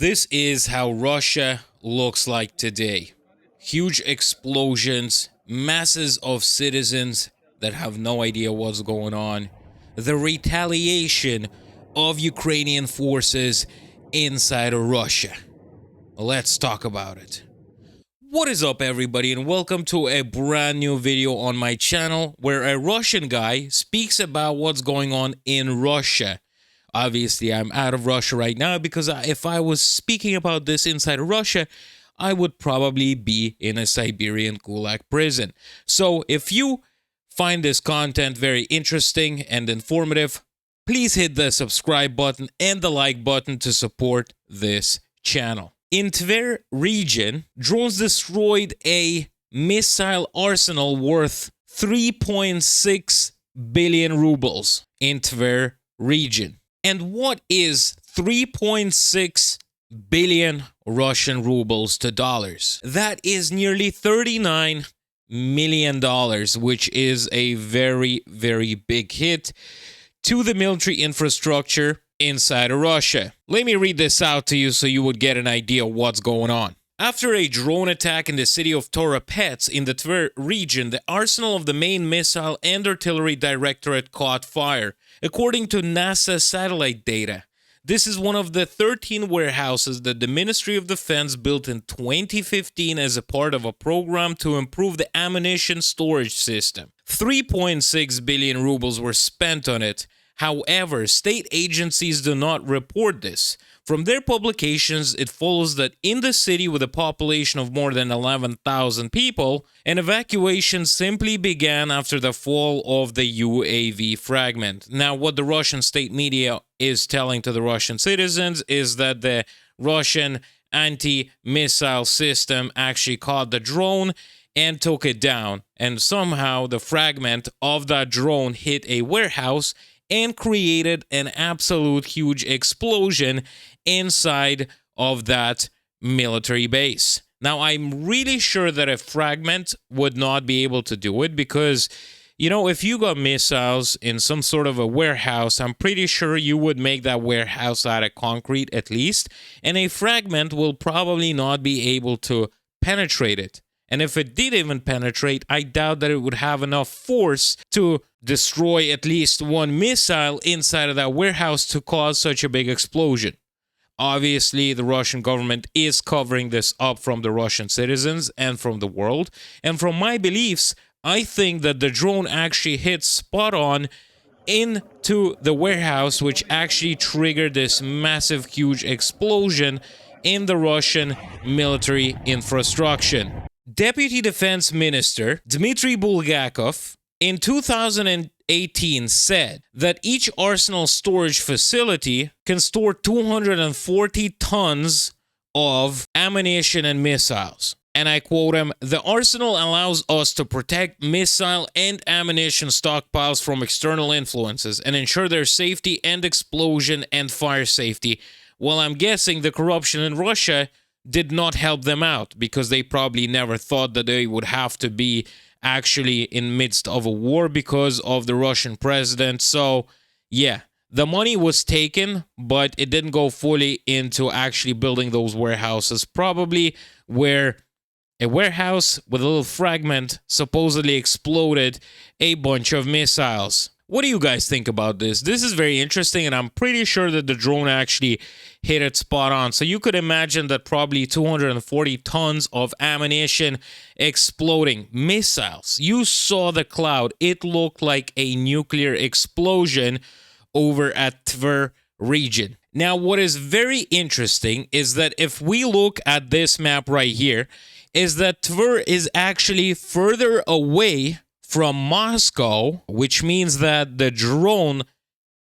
This is how Russia looks like today. Huge explosions, masses of citizens that have no idea what's going on, the retaliation of Ukrainian forces inside of Russia. Let's talk about it. What is up, everybody, and welcome to a brand new video on my channel where a Russian guy speaks about what's going on in Russia. Obviously, I'm out of Russia right now because if I was speaking about this inside of Russia, I would probably be in a Siberian Gulag prison. So if you find this content very interesting and informative, please hit the subscribe button and the like button to support this channel. In Tver region, drones destroyed a missile arsenal worth 3.6 billion rubles in Tver region. And what is 3.6 billion Russian rubles to dollars? That is nearly $39 million, which is a very, very big hit to the military infrastructure inside of Russia. Let me read this out to you so you would get an idea of what's going on. After a drone attack in the city of Toropets in the Tver region, the arsenal of the main missile and artillery directorate caught fire, according to NASA satellite data. This is one of the 13 warehouses that the Ministry of Defense built in 2015 as a part of a program to improve the ammunition storage system. 3.6 billion rubles were spent on it. However, state agencies do not report this. From their publications, it follows that in the city with a population of more than 11,000 people, an evacuation simply began after the fall of the UAV fragment. Now, what the Russian state media is telling to the Russian citizens is that the Russian anti-missile system actually caught the drone and took it down. And somehow the fragment of that drone hit a warehouse and created an absolute huge explosion inside of that military base. Now, I'm really sure that a fragment would not be able to do it because, if you got missiles in some sort of a warehouse, I'm pretty sure you would make that warehouse out of concrete at least, and a fragment will probably not be able to penetrate it. And if it did even penetrate, I doubt that it would have enough force to destroy at least one missile inside of that warehouse to cause such a big explosion. Obviously, the Russian government is covering this up from the Russian citizens and from the world. And from my beliefs, I think that the drone actually hit spot on into the warehouse, which actually triggered this massive, huge explosion in the Russian military infrastructure. Deputy Defense Minister Dmitry Bulgakov in 2018 said that each arsenal storage facility can store 240 tons of ammunition and missiles. And I quote him, "The arsenal allows us to protect missile and ammunition stockpiles from external influences and ensure their safety and explosion and fire safety." Well, I'm guessing the corruption in Russia did not help them out because they probably never thought that they would have to be actually in midst of a war because of the Russian president. So, yeah, the money was taken, but it didn't go fully into actually building those warehouses. Probably where a warehouse with a little fragment supposedly exploded a bunch of missiles. What do you guys think about this? This is very interesting, and I'm pretty sure that the drone actually hit it spot on. So you could imagine that probably 240 tons of ammunition exploding. Missiles. You saw the cloud. It looked like a nuclear explosion over at Tver region. Now, what is very interesting is that if we look at this map right here, is that Tver is actually further away from Moscow, which means that the drone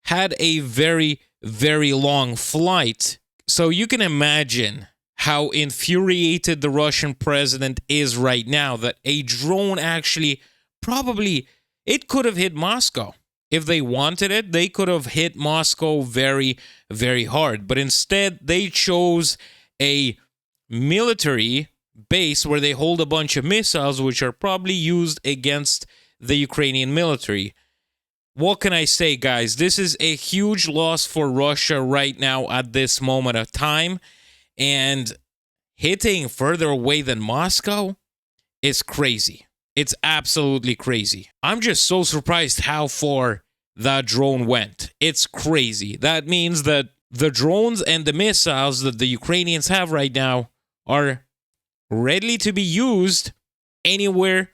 had a very, very long flight. So you can imagine how infuriated the Russian president is right now that a drone actually it could have hit Moscow. If they wanted it, they could have hit Moscow very, very hard. But instead, they chose a military base where they hold a bunch of missiles which are probably used against the Ukrainian military. What can I say, guys? This is a huge loss for Russia right now at this moment of time. and hitting further away than Moscow is crazy. It's absolutely crazy. I'm just so surprised how far that drone went. It's crazy. That means that the drones and the missiles that the Ukrainians have right now are ready to be used anywhere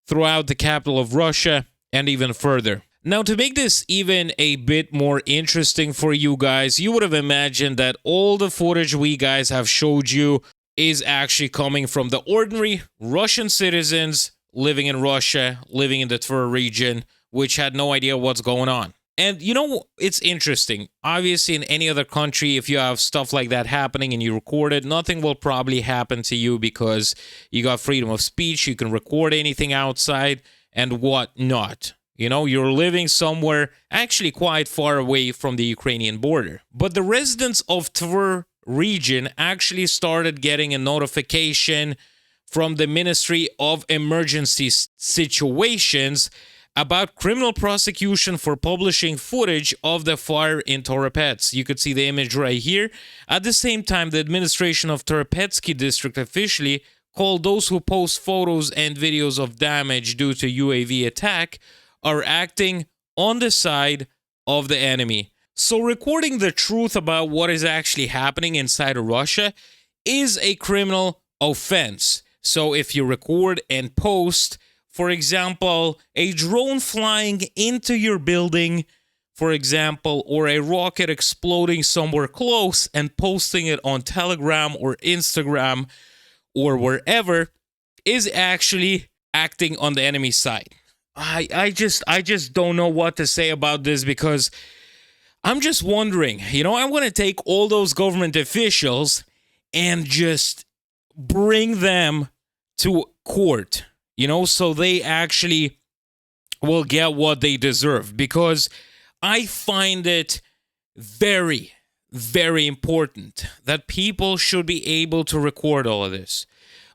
throughout the capital of Russia and even further. Now, to make this even a bit more interesting for you guys, you would have imagined that all the footage we guys have showed you is actually coming from the ordinary Russian citizens living in Russia, living in the Tver region, which had no idea what's going on. And you know, it's interesting. Obviously, in any other country, if you have stuff like that happening and you record it, nothing will probably happen to you because you got freedom of speech. You can record anything outside and whatnot. You know, you're living somewhere actually quite far away from the Ukrainian border. But the residents of Tver region actually started getting a notification from the Ministry of Emergency Situations about criminal prosecution for publishing footage of the fire in Toropets. You could see the image right here. At the same time, the administration of Toropetsky district officially called those who post photos and videos of damage due to UAV attack are acting on the side of the enemy. So recording the truth about what is actually happening inside of Russia is a criminal offense. So if you record and post, for example, a drone flying into your building, for example, or a rocket exploding somewhere close and posting it on Telegram or Instagram or wherever, is actually acting on the enemy side. I just don't know what to say about this because I'm just wondering, you know, I want to take all those government officials and just bring them to court, you know, so they actually will get what they deserve, because I find it very, very important that people should be able to record all of this.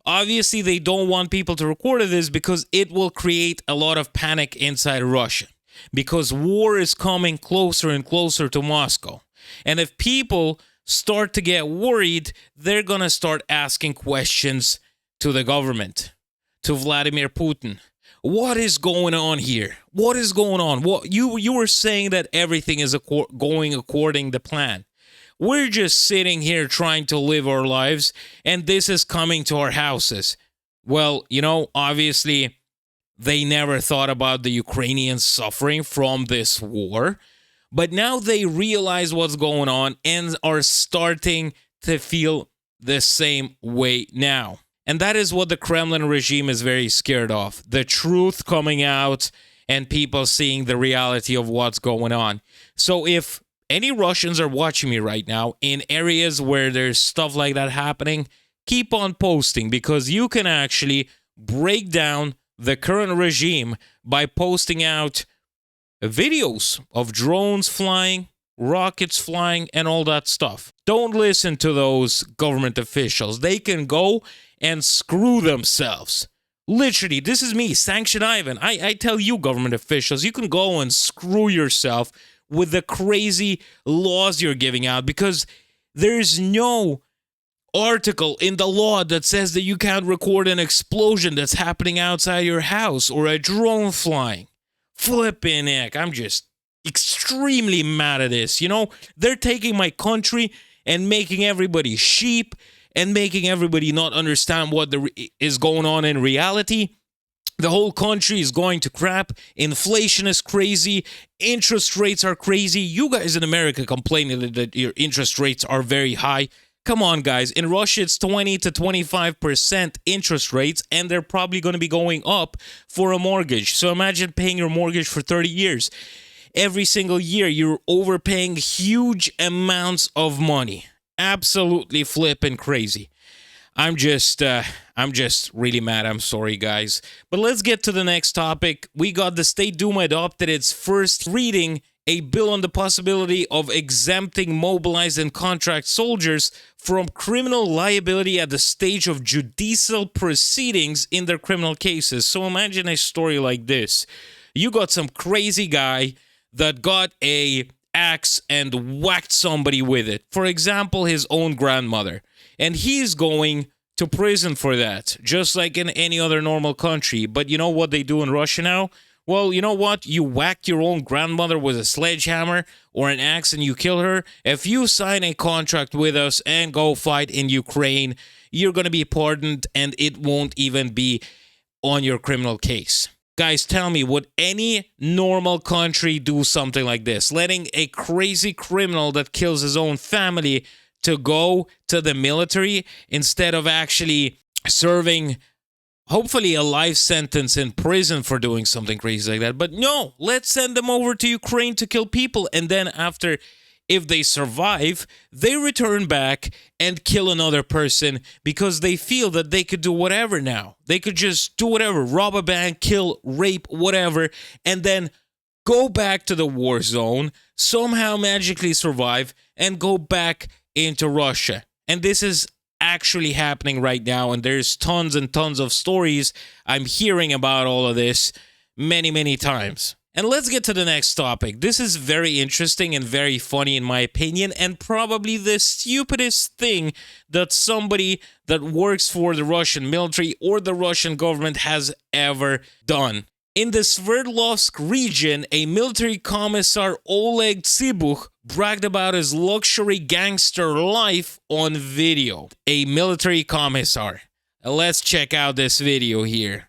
Obviously, they don't want people to record this because it will create a lot of panic inside Russia, because war is coming closer and closer to Moscow. And if people start to get worried, they're going to start asking questions to the government, to Vladimir Putin. What is going on here? What is going on? What you were saying that everything is going according to plan. We're just sitting here trying to live our lives, and this is coming to our houses. Well, you know, obviously, they never thought about the Ukrainians suffering from this war, but now they realize what's going on and are starting to feel the same way now. And that is what the Kremlin regime is very scared of. The truth coming out and people seeing the reality of what's going on. So if any Russians are watching me right now in areas where there's stuff like that happening, keep on posting, because you can actually break down the current regime by posting out videos of drones flying, rockets flying, and all that stuff. Don't listen to those government officials. They can go and screw themselves. Literally, this is me, Sanctioned Ivan. I tell you, government officials, you can go and screw yourself with the crazy laws you're giving out, because there's no article in the law that says that you can't record an explosion that's happening outside your house or a drone flying. Flippin' heck, I'm just extremely mad at this. You know, they're taking my country and making everybody sheep and making everybody not understand what is going on in reality. The whole country is going to crap. Inflation is crazy. Interest rates are crazy. You guys in America complaining that your interest rates are very high. Come on, guys. In Russia, it's 20 to 25% interest rates, and they're probably going to be going up for a mortgage. So imagine paying your mortgage for 30 years. Every single year, you're overpaying huge amounts of money. Absolutely flipping crazy. I'm just really mad. I'm sorry, guys. But let's get to the next topic. We got the State Duma adopted its first reading, a bill on the possibility of exempting mobilized and contract soldiers from criminal liability at the stage of judicial proceedings in their criminal cases. So imagine a story like this. You got some crazy guy that got a axe and whacked somebody with it. For example, his own grandmother. and he's going to prison for that, just like in any other normal country. But you know what they do in Russia now? Well, you know what? You whack your own grandmother with a sledgehammer or an axe and you kill her. If you sign a contract with us and go fight in Ukraine, you're going to be pardoned and it won't even be on your criminal case. Guys, tell me, would any normal country do something like this? Letting a crazy criminal that kills his own family to go to the military instead of actually serving hopefully a life sentence in prison for doing something crazy like that. But no, let's send them over to Ukraine to kill people. And then after, if they survive, they return back and kill another person because they feel that they could do whatever now. They could just do whatever, rob a bank, kill, rape, whatever, and then go back to the war zone, somehow magically survive, and go back into Russia. And this is actually happening right now, and there's tons and tons of stories I'm hearing about all of this many times. And let's get to the next topic. This is very interesting and very funny in my opinion, and probably the stupidest thing that somebody that works for the Russian military or the Russian government has ever done. In the Sverdlovsk region, a military commissar, Oleg Tsibuch, bragged about his luxury gangster life on video. A military commissar. Let's check out this video here.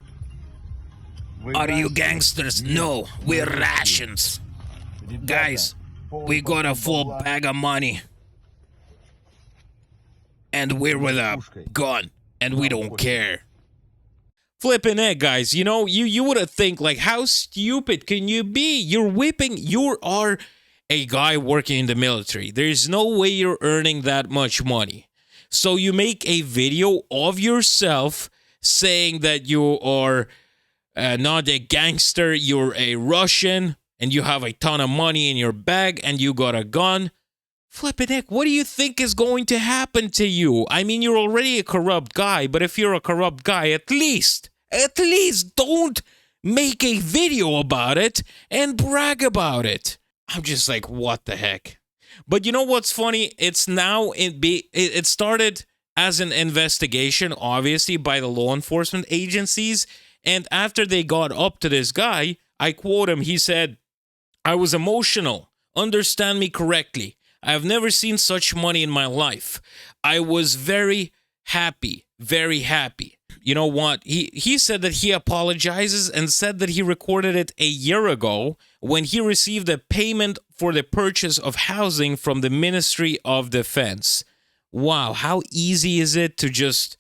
Are you gangsters? No, we're Russians. Guys, we got a full bag of money. And we're with a gun, and we don't care. Flipping it, guys. You know, you would have think, like, how stupid can you be? You are a guy working in the military. There's no way you're earning that much money. So you make a video of yourself saying that you are not a gangster, you're a Russian, and you have a ton of money in your bag, and you got a gun. Flippin' heck, what do you think is going to happen to you? I mean, you're already a corrupt guy, but if you're a corrupt guy, at least don't make a video about it and brag about it. I'm just like, what the heck? But you know what's funny? It's now, it started as an investigation, obviously, by the law enforcement agencies. And after they got up to this guy, I quote him, he said, "I was emotional. Understand me correctly. I have never seen such money in my life. I was very happy, very happy." You know what? He said that he apologizes and said that he recorded it a year ago when he received a payment for the purchase of housing from the Ministry of Defense. Wow, how easy is it to just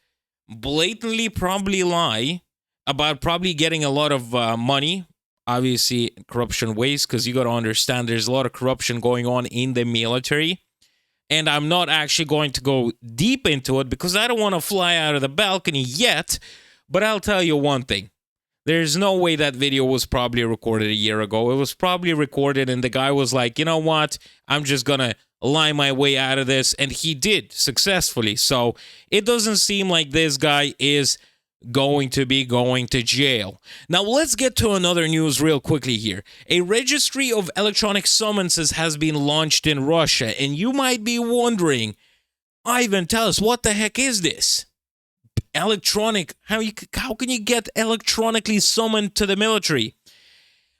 blatantly probably lie about probably getting a lot of money, obviously corruption ways, because you got to understand there's a lot of corruption going on in the military. And I'm not actually going to go deep into it because I don't want to fly out of the balcony yet. But I'll tell you one thing. There's no way that video was probably recorded a year ago. It was probably recorded and the guy was like, you know what? I'm just going to lie my way out of this. And he did successfully. So it doesn't seem like this guy is going to be going to jail. Now let's get to another news real quickly here. A registry of electronic summonses has been launched in Russia, and you might be wondering, Ivan, tell us, what the heck is this? Electronic, how can you get electronically summoned to the military?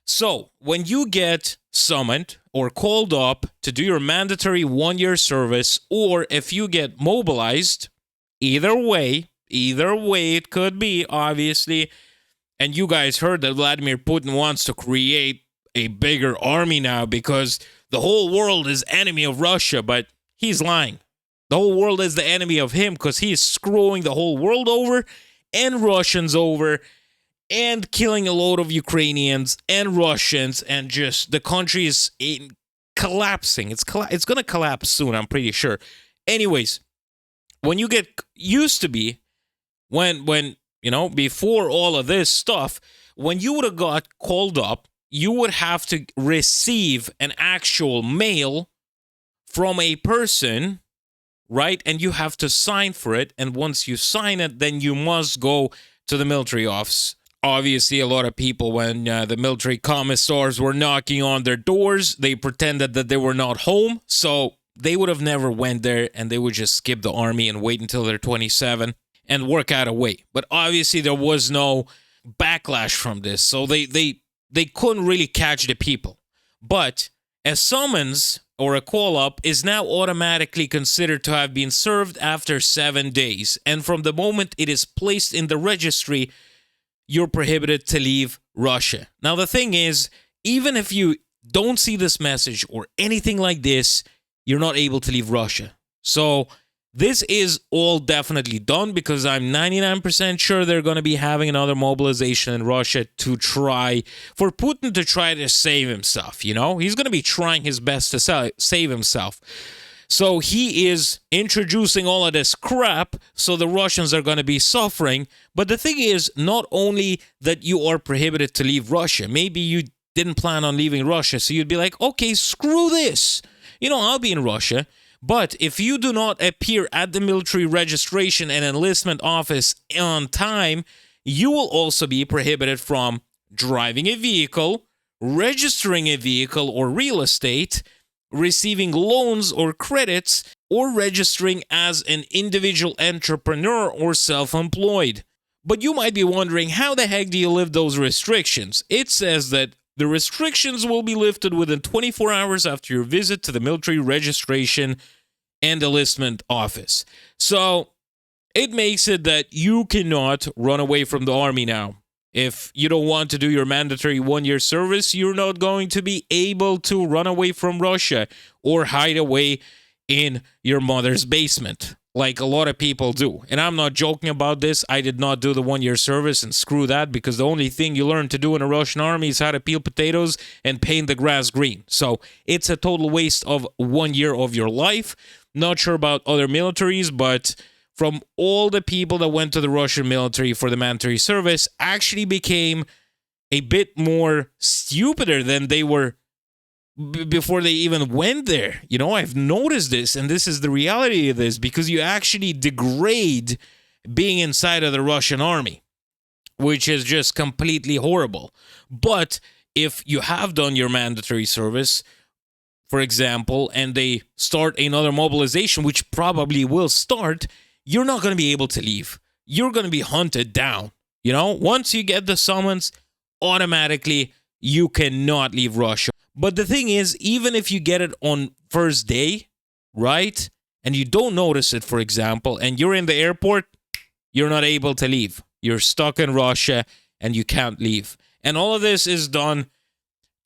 So, when you get summoned or called up to do your mandatory 1-year service, or if you get mobilized, either way it could be, obviously. And you guys heard that Vladimir Putin wants to create a bigger army now because the whole world is enemy of Russia, but he's lying. The whole world is the enemy of him because he's screwing the whole world over and Russians over and killing a load of Ukrainians and Russians, and just the country is collapsing. It's going to collapse soon, I'm pretty sure. Anyways, when you get used to be, when you know, before all of this stuff, when you would have got called up, you would have to receive an actual mail from a person, right? And you have to sign for it. And once you sign it, then you must go to the military office. Obviously, a lot of people, when the military commissars were knocking on their doors, they pretended that they were not home. So they would have never went there, and they would just skip the army and wait until they're 27 and work out a way. But obviously there was no backlash from this, so they couldn't really catch the people. But a summons or a call-up is now automatically considered to have been served after 7 days, and from the moment it is placed in the registry, you're prohibited to leave Russia. Now, the thing is, even if you don't see this message or anything like this, you're not able to leave Russia. So this is all definitely done, because I'm 99% sure they're going to be having another mobilization in Russia to try, for Putin to try to save himself, you know? He's going to be trying his best to save himself. So he is introducing all of this crap, so the Russians are going to be suffering. But the thing is, not only that you are prohibited to leave Russia, maybe you didn't plan on leaving Russia, so you'd be like, okay, screw this. You know, I'll be in Russia. But if you do not appear at the military registration and enlistment office on time, you will also be prohibited from driving a vehicle, registering a vehicle or real estate, receiving loans or credits, or registering as an individual entrepreneur or self-employed. But you might be wondering, how the heck do you lift those restrictions? It says that the restrictions will be lifted within 24 hours after your visit to the military registration and enlistment office. So it makes it that you cannot run away from the army now. If you don't want to do your mandatory 1-year service, you're not going to be able to run away from Russia or hide away in your mother's basement, like a lot of people do. And I'm not joking about this. I did not do the 1-year service, and screw that, because the only thing you learn to do in a Russian army is how to peel potatoes and paint the grass green. So it's a total waste of 1 year of your life. Not sure about other militaries, but from all the people that went to the Russian military for the mandatory service, actually became a bit more stupider than they were before they even went there. You know, I've noticed this, and this is the reality of this, because you actually degrade being inside of the Russian army, which is just completely horrible. But if you have done your mandatory service, for example, and they start another mobilization, which probably will start, you're not going to be able to leave. You're going to be hunted down. You know, once you get the summons, automatically you cannot leave Russia. But the thing is, even if you get it on first day, right, and you don't notice it, for example, and you're in the airport, you're not able to leave. You're stuck in Russia and you can't leave. And all of this is done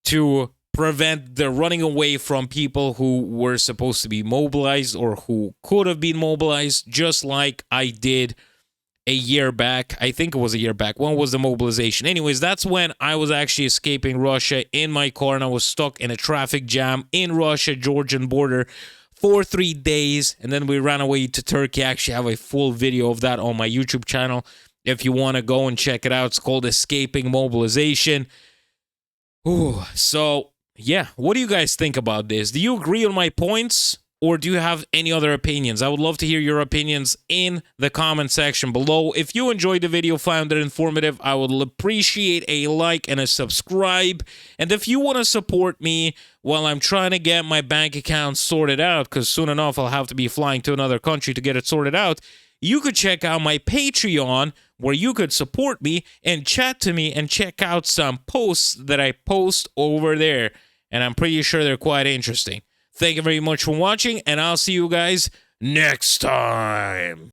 to prevent the running away from people who were supposed to be mobilized or who could have been mobilized, just like I did a year back. I think it was a year back. When was the mobilization? Anyways, that's when I was actually escaping Russia in my car, and I was stuck in a traffic jam in Russia-Georgian border for 3 days, and then we ran away to Turkey. I actually have a full video of that on my YouTube channel if you want to go and check it out. It's called Escaping Mobilization. Ooh, so yeah, what do you guys think about this? Do you agree on my points, or do you have any other opinions? I would love to hear your opinions in the comment section below. If you enjoyed the video, found it informative, I would appreciate a like and a subscribe. And if you want to support me while I'm trying to get my bank account sorted out, because soon enough I'll have to be flying to another country to get it sorted out, you could check out my Patreon, where you could support me and chat to me and check out some posts that I post over there. And I'm pretty sure they're quite interesting. Thank you very much for watching, and I'll see you guys next time.